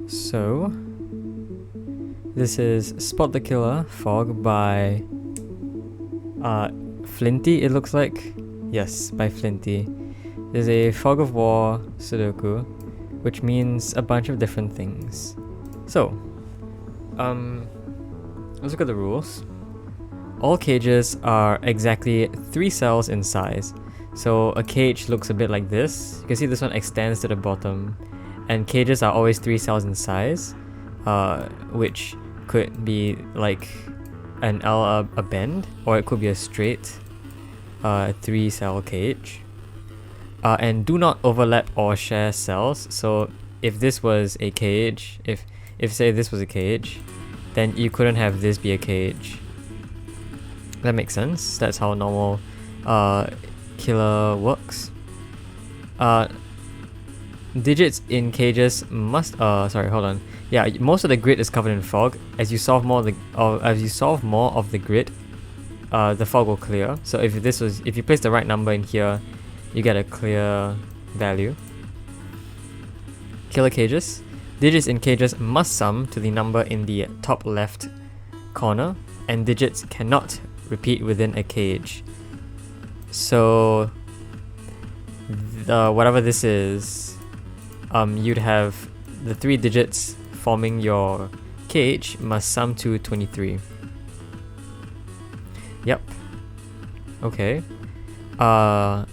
So, this is Spot the Killer Fog by Flinty, it looks like. Yes, by Flinty. There's a Fog of War Sudoku, which means a bunch of different things. So, let's look at the rules. All cages are exactly 3 cells in size. So a cage looks a bit like this. You can see this one extends to the bottom. And cages are always 3 cells in size, which could be like a bend, or it could be a straight 3-cell cage. And do not overlap or share cells. So if this was a cage, if say this was a cage, then you couldn't have this be a cage. That makes sense. That's how normal killer works. Digits in cages must sorry, hold on. Yeah, most of the grid is covered in fog. As you solve more of the grid, the fog will clear. So if you place the right number in here, you get a clear value. Killer cages. Digits in cages must sum to the number in the top left corner, and digits cannot repeat within a cage. So whatever this is, you'd have the 3 digits forming your cage must sum to 23. Yep. Okay. Not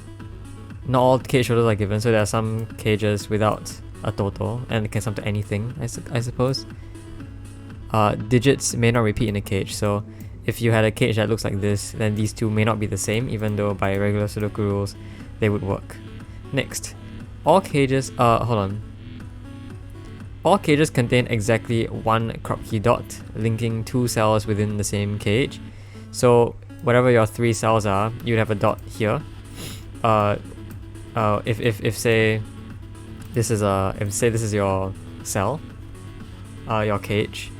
all cage totals are given, so there are some cages without a total, and it can sum to anything, I suppose. Digits may not repeat in a cage, so if you had a cage that looks like this, then these two may not be the same, even though by regular Sudoku rules, they would work. Next, all cages, All cages contain exactly 1 crop key dot, linking 2 cells within the same cage. So whatever your 3 cells are, you'd have a dot here. If say this is your cell, your cage,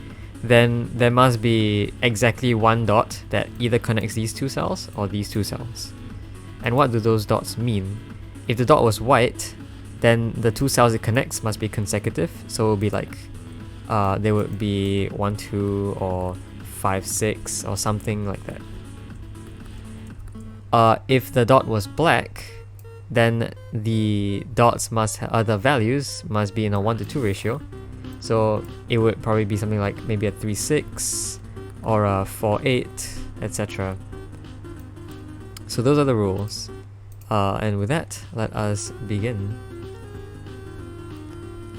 then there must be exactly 1 dot that either connects these 2 cells or these 2 cells. And what do those dots mean? If the dot was white, then the 2 cells it connects must be consecutive, so it will be like they would be 1, 2 or 5, 6 or something like that. If the dot was black, then the dots the values must be in a 1:2 ratio. So it would probably be something like maybe a 3:6 or a 4:8, etc. So those are the rules. And with that, let us begin.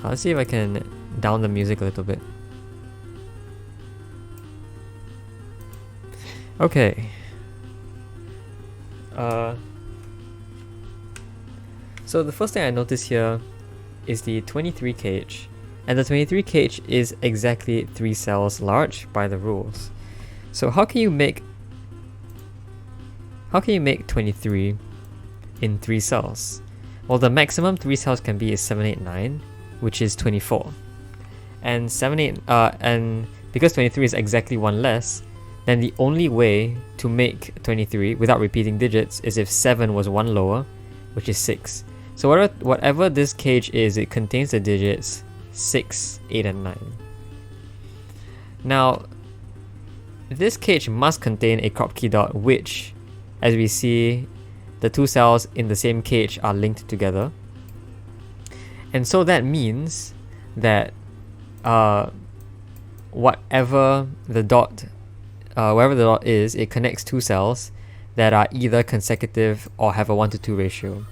Let's see if I can down the music a little bit. Okay. So the first thing I notice here is the 23 cage. And the 23 cage is exactly 3 cells large by the rules. So how can you make 23 in 3 cells? Well, the maximum 3 cells can be is 7, 8, 9, which is 24. And and because 23 is exactly 1 less, then the only way to make 23 without repeating digits is if 7 was 1 lower, which is 6. So whatever this cage is, it contains the digits 6, 8, and 9. Now, this cage must contain a crop key dot, which, as we see, the 2 cells in the same cage are linked together. And so that means that wherever the dot is, it connects 2 cells that are either consecutive or have a 1:2 ratio.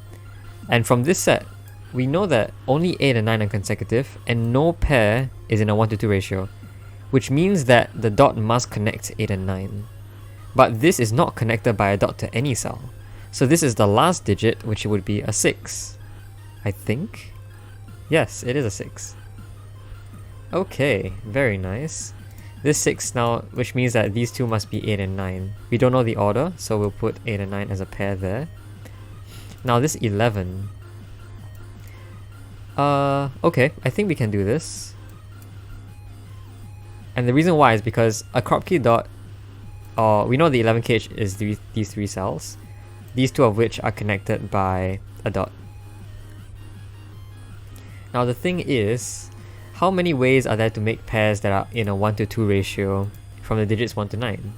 And from this set, we know that only 8 and 9 are consecutive, and no pair is in a 1:2 ratio, which means that the dot must connect 8 and 9. But this is not connected by a dot to any cell. So this is the last digit, which would be a 6. I think? Yes, it is a 6. Okay, very nice. This 6 now, which means that these two must be 8 and 9. We don't know the order, so we'll put 8 and 9 as a pair there. Now this 11. Okay, I think we can do this. And the reason why is because a crop key dot, we know the 11 cage is these 3 cells, these 2 of which are connected by a dot. Now the thing is, how many ways are there to make pairs that are in a 1 to 2 ratio from the digits 1 to 9?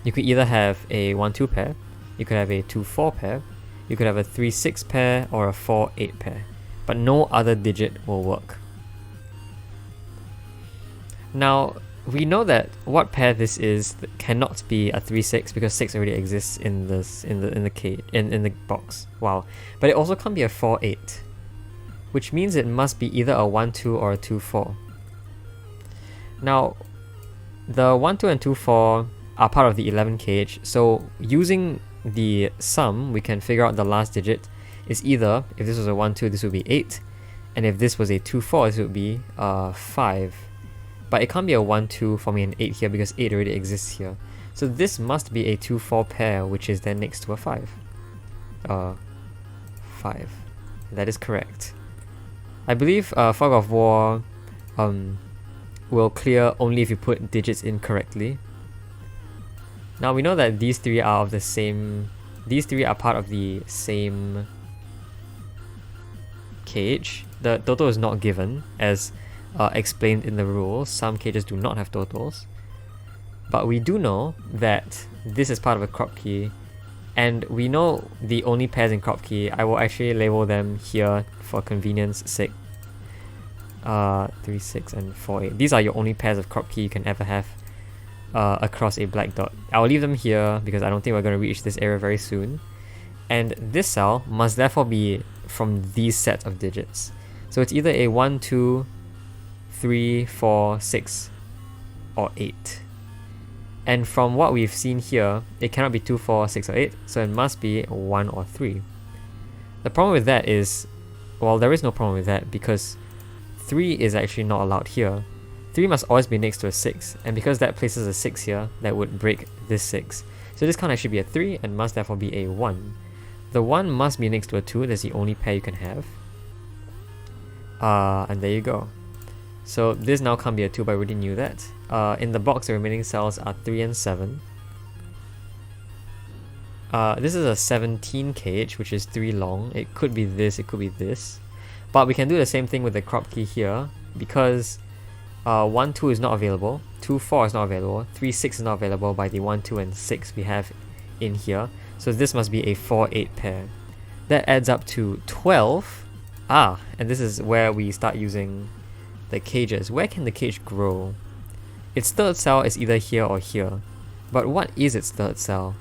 You could either have a 1-2 pair, you could have a 2-4 pair, you could have a 3-6 pair, or a 4-8 pair, but no other digit will work. Now, we know that what pair this is cannot be a 3-6 because 6 already exists in the box. Wow. But it also can't be a 4-8, which means it must be either a 1-2 or a 2-4. Now, the 1-2 and 2-4 are part of the 11 cage, so using the sum, we can figure out the last digit is either, if this was a 1-2, this would be 8, and if this was a 2-4, this would be 5. But it can't be a 1-2 for me an 8 here because 8 already exists here. So this must be a 2-4 pair, which is then next to a 5. 5. That is correct. I believe Fog of War will clear only if you put digits in correctly. Now we know that these three are of the same... These three are part of the same cage. The total is not given, as explained in the rules. Some cages do not have totals. But we do know that this is part of a crop key, and we know the only pairs in crop key. I will actually label them here for convenience sake. 3, 6, and 4, 8. These are your only pairs of crop key you can ever have across a black dot. I'll leave them here because I don't think we're going to reach this area very soon. And this cell must therefore be from these sets of digits. So it's either a 1, 2, 3, 4, 6, or 8. And from what we've seen here, it cannot be 2, 4, 6, or 8, so it must be 1 or 3. The problem with that is, well, there is no problem with that because 3 is actually not allowed here. 3 must always be next to a 6, and because that places a 6 here, that would break this 6. So this can't actually be a 3 and must therefore be a 1. The 1 must be next to a 2, that's the only pair you can have. And there you go. So this now can't be a 2, but I already knew that. In the box, the remaining cells are 3 and 7. This is a 17 cage, which is 3 long. It could be this, it could be this. But we can do the same thing with the crop key here, because 1, 2 is not available, 2, 4 is not available, 3, 6 is not available by the 1, 2, and 6 we have in here. So this must be a 4, 8 pair. That adds up to 12. And this is where we start using the cages. Where can the cage grow? Its third cell is either here or here. But what is its third cell?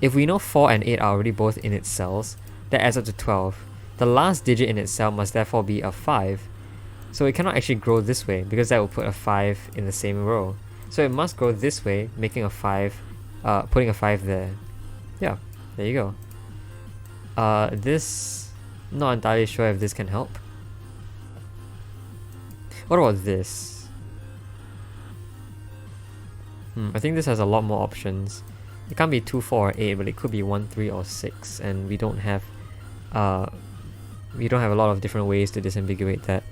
If we know 4 and 8 are already both in its cells, that adds up to 12. The last digit in its cell must therefore be a 5. So it cannot actually grow this way because that will put a 5 in the same row. So it must grow this way, making a 5, putting a 5 there. Yeah, there you go. This, not entirely sure if this can help. What about this? I think this has a lot more options. It can't be 2, 4, or 8, but it could be 1, 3, or 6, and we don't have a lot of different ways to disambiguate that.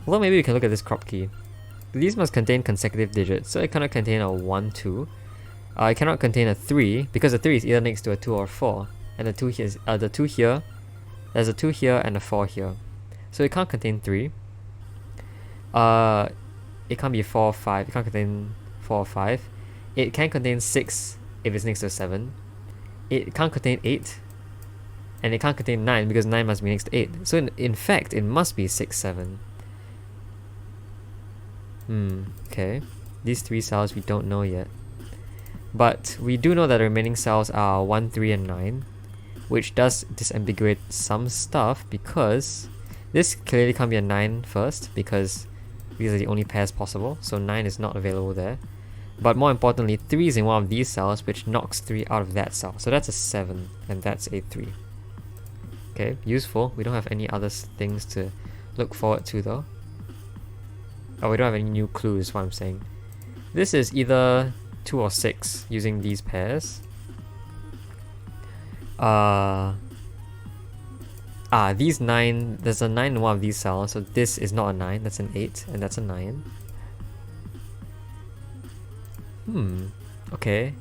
Although maybe we can look at this crop key. These must contain consecutive digits, so it cannot contain a 1, 2. It cannot contain a 3, because a 3 is either next to a 2 or 4. And the 2 here is, the 2 here, there's a 2 here and a 4 here. So it can't contain 3. It can't be 4 or 5, it can't contain 4 or 5. It can contain 6 if it's next to a 7. It can't contain 8. And it can't contain 9 because 9 must be next to 8. So in fact, it must be 6, 7. Okay. These 3 cells we don't know yet. But we do know that the remaining cells are 1, 3, and 9, which does disambiguate some stuff because this clearly can't be a 9 first because these are the only pairs possible, so 9 is not available there. But more importantly, 3 is in one of these cells, which knocks 3 out of that cell. So that's a 7, and that's a 3. Okay, useful. We don't have any other things to look forward to though. Oh, we don't have any new clues, is what I'm saying. This is either 2 or 6 using these pairs. These 9, there's a 9 in one of these cells, so this is not a 9, that's an 8, and that's a 9. Okay.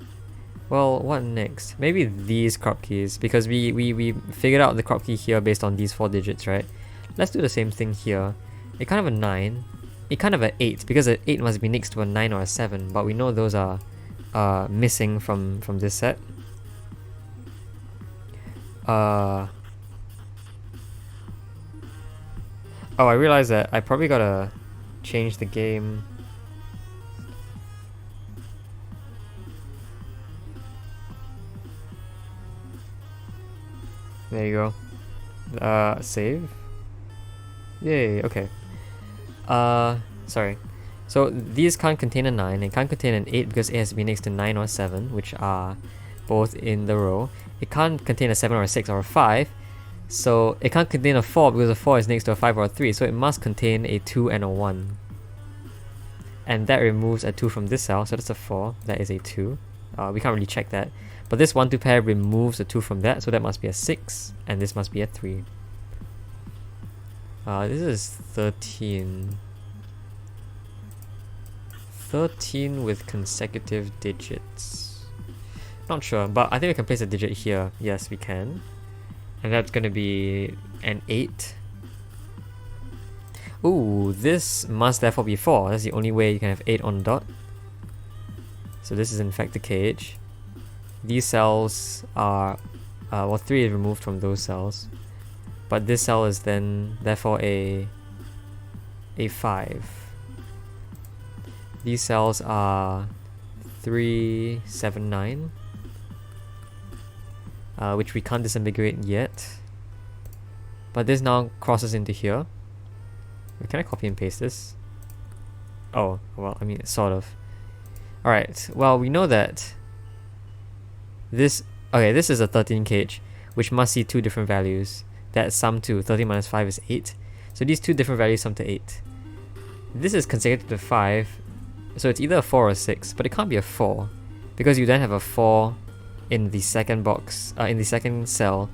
Well, what next? Maybe these crop keys, because we figured out the crop key here based on these 4 digits, right? Let's do the same thing here. A kind of a 9, a kind of an 8, because an 8 must be next to a 9 or a 7, but we know those are missing from this set. Oh, I realized that I probably gotta change the game. There you go. Save. Yay, okay. Sorry. So these can't contain a 9, and can't contain an 8 because it has to be next to 9 or 7, which are both in the row. It can't contain a 7 or a 6 or a 5, so it can't contain a 4 because a 4 is next to a 5 or a 3, so it must contain a 2 and a 1. And that removes a 2 from this cell, so that's a 4, that is a 2. We can't really check that. But this 1-2 pair removes a 2 from that, so that must be a 6, and this must be a 3. This is 13. 13 with consecutive digits. Not sure, but I think we can place a digit here. Yes, we can. And that's going to be an 8. Ooh, this must therefore be 4. That's the only way you can have 8 on the dot. So this is in fact the cage. These cells are, well, 3 is removed from those cells. But this cell is then therefore a 5. These cells are 3, 7, 9, which we can't disambiguate yet. But this now crosses into here. Can I copy and paste this? Oh, well, I mean, sort of. Alright, well, we know that this is a 13 cage, which must see 2 different values that sum to 13 minus 5 is 8. So these 2 different values sum to 8. This is consecutive to 5, so it's either a 4 or a 6, but it can't be a 4, because you then have a 4 in the second box, in the second cell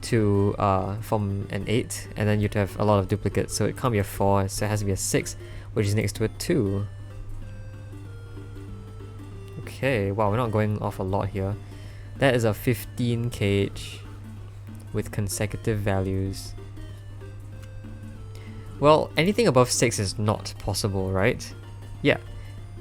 to form an 8, and then you'd have a lot of duplicates, so it can't be a 4, so it has to be a 6, which is next to a 2. Okay, wow, we're not going off a lot here. That is a 15 cage with consecutive values. Well, anything above 6 is not possible, right? Yeah.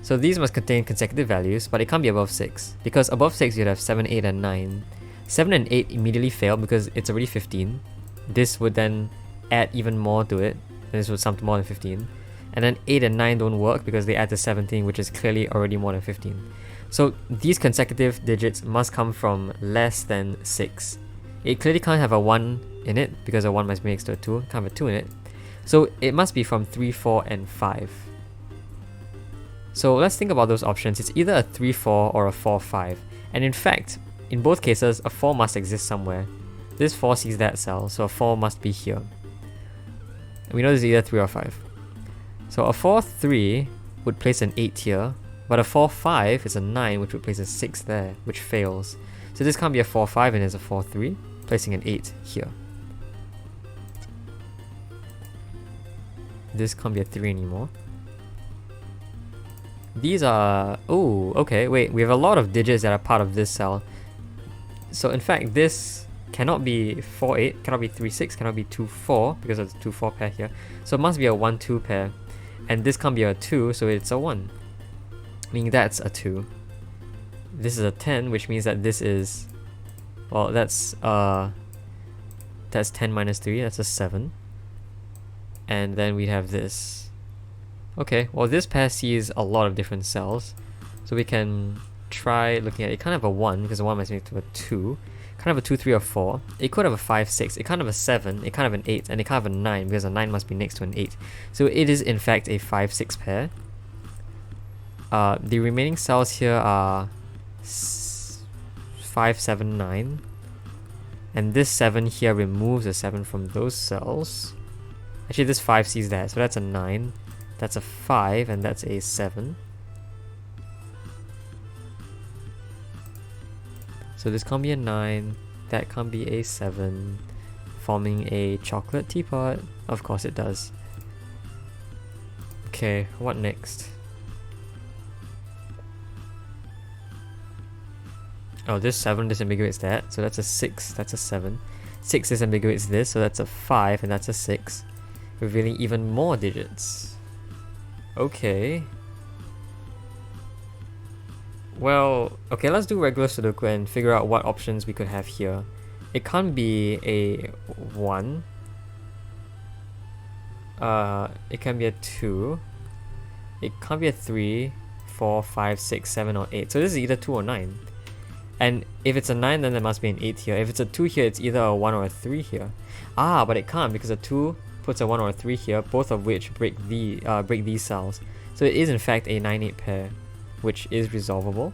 So these must contain consecutive values, but it can't be above 6, because above 6 you'd have 7, 8, and 9. 7 and 8 immediately fail because it's already 15. This would then add even more to it, and this would sum to more than 15. And then 8 and 9 don't work because they add to 17, which is clearly already more than 15. So these consecutive digits must come from less than 6. It clearly can't have a 1 in it because a 1 must be next to a 2, can't have a 2 in it. So it must be from 3, 4, and 5. So let's think about those options. It's either a 3, 4 or a 4, 5. And in fact, in both cases, a 4 must exist somewhere. This 4 sees that cell, so a 4 must be here. And we know this is either 3 or 5. So a 4, 3 would place an 8 here, but a 4, 5 is a 9, which would place a 6 there, which fails. So this can't be a 4, 5 and it's a 4, 3, placing an 8 here. This can't be a 3 anymore. These are... oh, okay, wait, we have a lot of digits that are part of this cell. So in fact, this cannot be 4, 8, cannot be 3, 6, cannot be 2, 4, because of the 2, 4 pair here. So it must be a 1, 2 pair. And this can't be a 2, so it's a 1. Meaning that's a 2. This is a 10, which means that this is... well, that's 10 minus 3, that's a 7. And then we have this. Okay, well this pair sees a lot of different cells. So we can try looking at it. It can't have a 1, because a 1 must be to a 2. It can't have a 2, 3, or 4. It could have a 5, 6. It can't have a 7. It can't have an 8. And it can't have a 9, because a 9 must be next to an 8. So it is in fact a 5, 6 pair. The remaining cells here are 5, 7, 9. And this 7 here removes a 7 from those cells. Actually, this 5 sees that, so that's a 9. That's a 5, and that's a 7. So this can't be a 9, that can't be a 7, forming a chocolate teapot. Of course it does. Okay, what next? Oh, this 7 disambiguates that, so that's a 6, that's a 7. 6 disambiguates this, so that's a 5 and that's a 6, revealing even more digits. Okay. Well, okay, let's do regular Sudoku and figure out what options we could have here. It can't be a 1. It can be a 2. It can't be a 3, 4, 5, 6, 7, or 8. So this is either 2 or 9. And if it's a 9, then there must be an 8 here. If it's a 2 here, it's either a 1 or a 3 here. Ah, but it can't, because a 2 puts a 1 or a 3 here, both of which break these cells. So it is in fact a 9-8 pair, which is resolvable.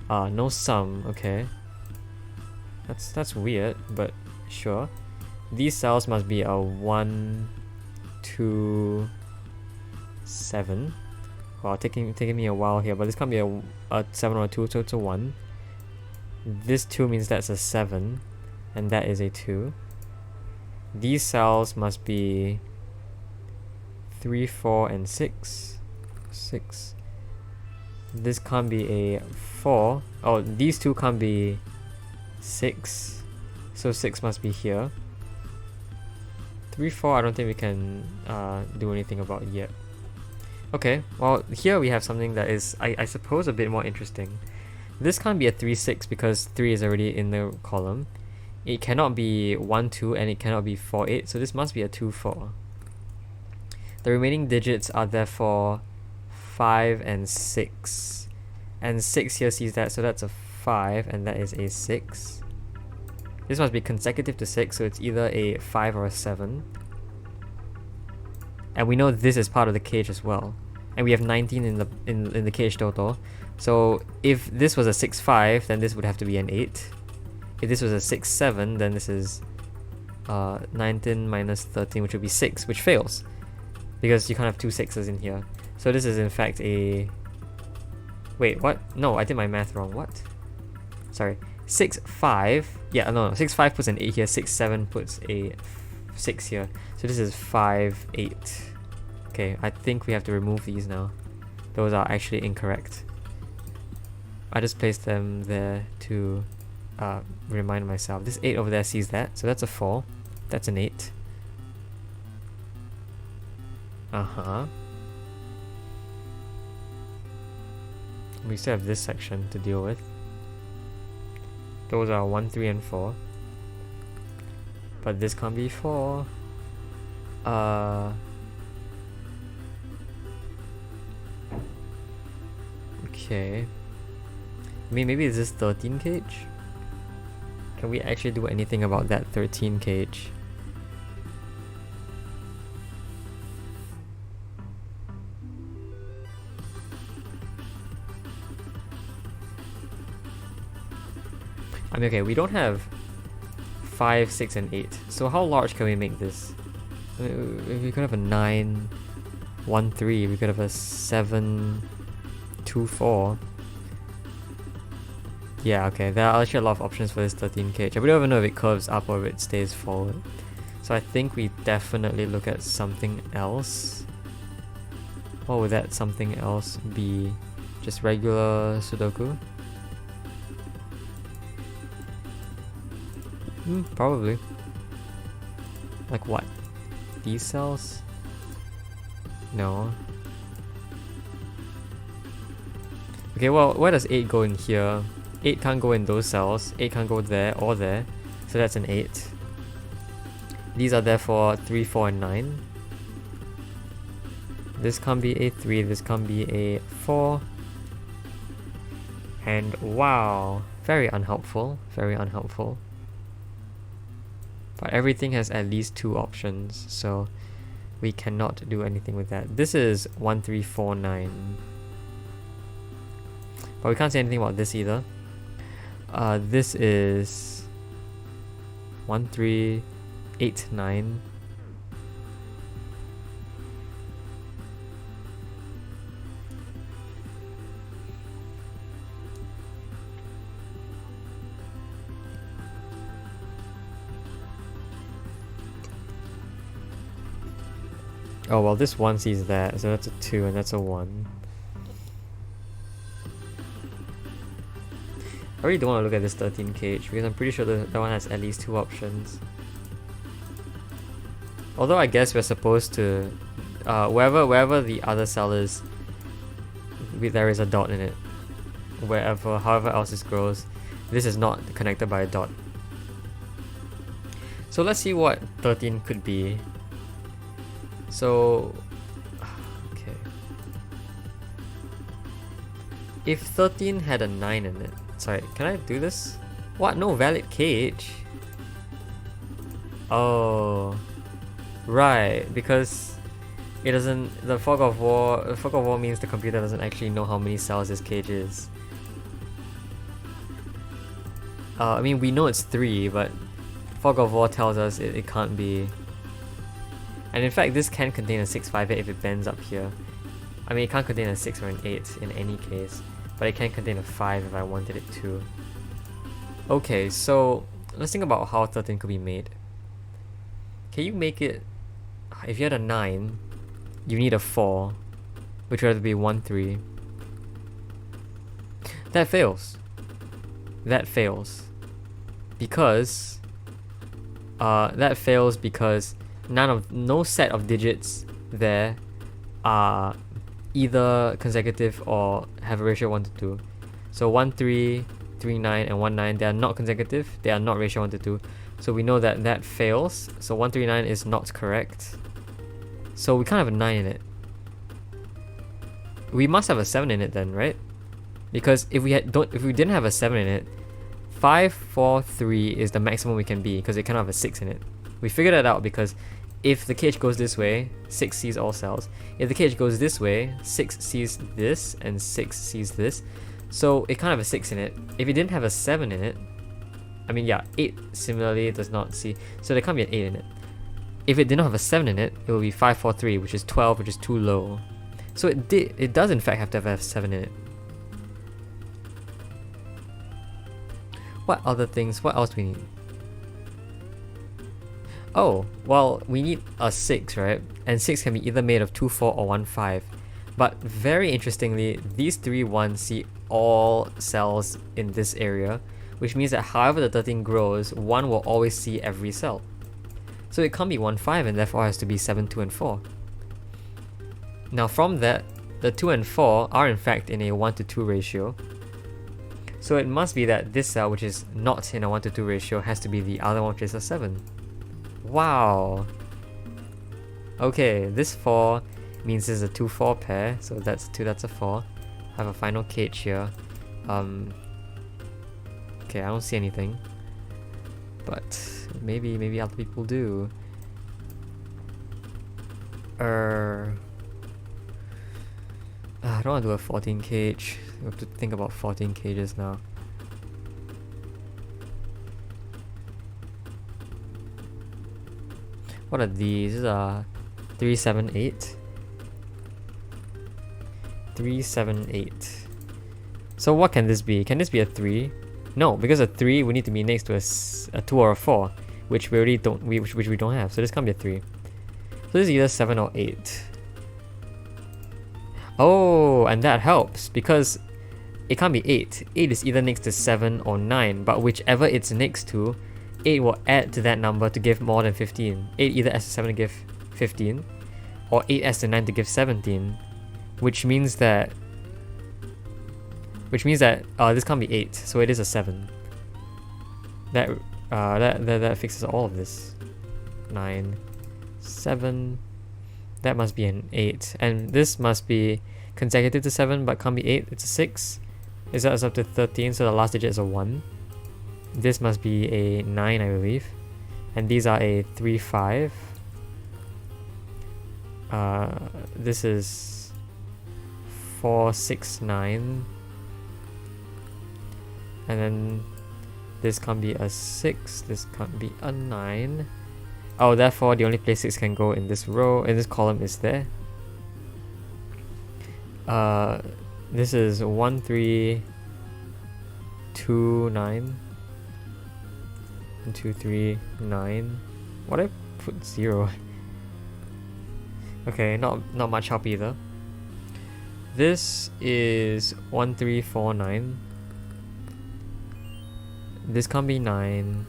No sum, okay. That's weird, but sure. These cells must be a 1, 2, 7. Well, taking me a while here, but this can't be a 7 or a 2, so it's a 1. This 2 means that's a 7, and that is a 2. These cells must be 3, 4, and 6. 6. This can't be a 4. Oh, these two can't be 6. So 6 must be here. 3, 4, I don't think we can do anything about yet. Okay, well, here we have something that is, I suppose, a bit more interesting. This can't be a 3, 6 because 3 is already in the column. It cannot be 1, 2, and it cannot be 4, 8, so this must be a 2, 4. The remaining digits are therefore 5 and 6. And 6 here sees that, so that's a 5, and that is a 6. This must be consecutive to 6, so it's either a 5 or a 7. And we know this is part of the cage as well. And we have 19 in the cage total. So if this was a 6, 5, then this would have to be an 8. If this was a 6, 7, then this is 19 minus 13, which would be 6, which fails. Because you can't have two 6s in here. So this is in fact a... Wait, what? No, I did my math wrong. What? Sorry. 6, 5. Yeah, no. 6, 5 puts an 8 here. 6, 7 puts a 6 here. So this is 5, 8. Okay, I think we have to remove these now. Those are actually incorrect. I just placed them there to remind myself. This 8 over there sees that. So that's a 4. That's an 8. Uh-huh. We still have this section to deal with. Those are 1, 3, and 4. But this can't be 4. Okay. I mean, maybe is this 13 cage? Can we actually do anything about that 13 cage? I mean, okay, we don't have 5, 6, and 8. So how large can we make this? We could have a 9, 1, 3. We could have a 7, 2, 4. Yeah, okay, there are actually a lot of options for this 13 cage. We don't even know if it curves up or if it stays forward. So I think we definitely look at something else. What would that something else be? Just regular Sudoku? Probably. Like what? These cells? No. Okay, well, where does 8 go in here? 8 can't go in those cells. 8 can't go there or there. So that's an 8. These are therefore 3, 4, and 9. This can't be a 3. This can't be a 4. And wow, very unhelpful. Very unhelpful. But everything has at least 2 options, so we cannot do anything with that. This is 1, 3, 4, 9. But we can't say anything about this either. This is 1, 3, 8, 9. Oh, well, this 1 sees that, so that's a 2 and that's a 1. really don't want to look at this 13 cage because I'm pretty sure that one has at least 2 options. Although I guess we're supposed to, wherever the other cell is, there is a dot in it. However else this grows, this is not connected by a dot. So let's see what 13 could be. So, okay. If 13 had a 9 in it, sorry, can I do this? What? No valid cage? Oh, right, because it doesn't, the fog of war means the computer doesn't actually know how many cells this cage is. I mean, we know it's 3, but fog of war tells us it can't be. And in fact, this can contain a 658 if it bends up here. I mean, it can't contain a 6 or an 8 in any case, but it can contain a 5 if I wanted it to. Okay, so let's think about how 13 could be made. Can you make it, if you had a 9, you need a 4, which would have to be 1, 3. That fails. That fails. Because no set of digits there are either consecutive or have a ratio 1 to 2. So 1, 3, 3, 9, and 1, 9, they are not consecutive, they are not ratio 1 to 2. So we know that that fails. So 1, 3, 9 is not correct. So we can't have a 9 in it. We must have a 7 in it then, right? Because if we didn't have a 7 in it, 5, 4, 3 is the maximum we can be because it cannot have a 6 in it. We figured that out because if the cage goes this way, 6 sees all cells. If the cage goes this way, 6 sees this and 6 sees this. So it can't have a 6 in it. If it didn't have a 7 in it, I mean, yeah, 8 similarly does not see. So there can't be an 8 in it. If it did not have a 7 in it, it will be 5, 4, 3, which is 12, which is too low. So it does in fact have to have a 7 in it. What other things? What else do we need? Oh, well, we need a 6, right? And 6 can be either made of 2, 4 or 1, 5. But very interestingly, these 3 1s see all cells in this area, which means that however the 13 grows, 1 will always see every cell. So it can't be 1, 5 and therefore has to be 7, 2 and 4. Now from that, the 2 and 4 are in fact in a 1 to 2 ratio. So it must be that this cell, which is not in a 1 to 2 ratio, has to be the other one, which is a 7. Wow. Okay, this 4 means this is a 2, 4 pair, so that's 2, that's a 4. I have a final cage here. Okay, I don't see anything. But maybe other people do. I don't want to do a 14 cage. We have to think about 14 cages now. What are these? These are 3, 7, 8. 3, 7, 8. So what can this be? Can this be a 3? No, because a 3 would need to be next to a 2 or a 4, which we already don't, which we don't have. So this can't be a 3. So this is either 7 or 8. Oh, and that helps because it can't be 8. 8 is either next to 7 or 9, but whichever it's next to, 8 will add to that number to give more than 15. 8 either adds to 7 to give 15, or 8 adds to 9 to give 17, which means that this can't be 8, so it is a 7. That fixes all of this. 9, 7. That must be an 8, and this must be consecutive to 7 but can't be 8. It's a 6. This adds up to 13, so the last digit is a 1. This must be a 9, I believe, and these are a 3, 5. This is 4, 6, 9, and then this can't be a 6. This can't be a 9. Oh, therefore the only place 6 can go in this row, in this column, is there. This is 1, 3, 2, 9. 1, 2, 3, 9. What I put 0? Okay, not much help either. This is 1, 3, 4, 9. This can't be 9.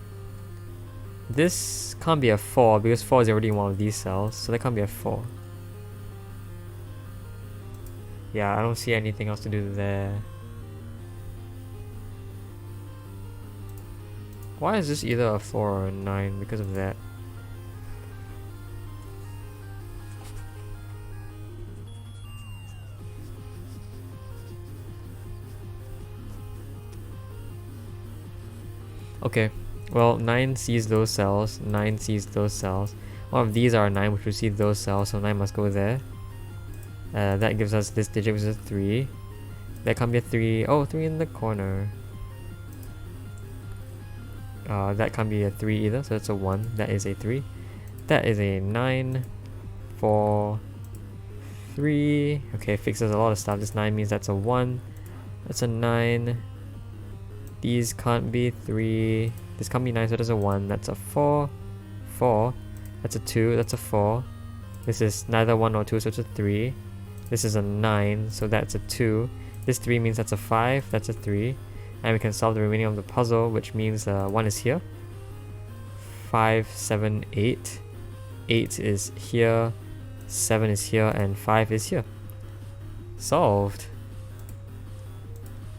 This can't be a 4 because 4 is already in one of these cells, so that can't be a 4. Yeah, I don't see anything else to do there. Why is this either a 4 or a 9 because of that? Okay, well 9 sees those cells, 9 sees those cells. One of these are a 9 which will see those cells, so 9 must go there. That gives us this digit which is a 3. That can't be a 3. Oh, 3 in the corner. That can't be a 3 either, so that's a 1. That is a 3. That is a 9, 4, 3. Okay, fixes a lot of stuff. This 9 means that's a 1. That's a 9. These can't be 3. This can't be 9, so that's a 1. That's a 4. 4. That's a 2. That's a 4. This is neither 1 nor 2, so it's a 3. This is a 9, so that's a 2. This 3 means that's a 5. That's a 3. And we can solve the remaining of the puzzle, which means 1 is here. 5, 7, 8. 8 is here. 7 is here. And 5 is here. Solved.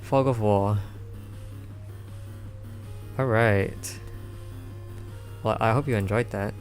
Fog of War. Alright. Well, I hope you enjoyed that.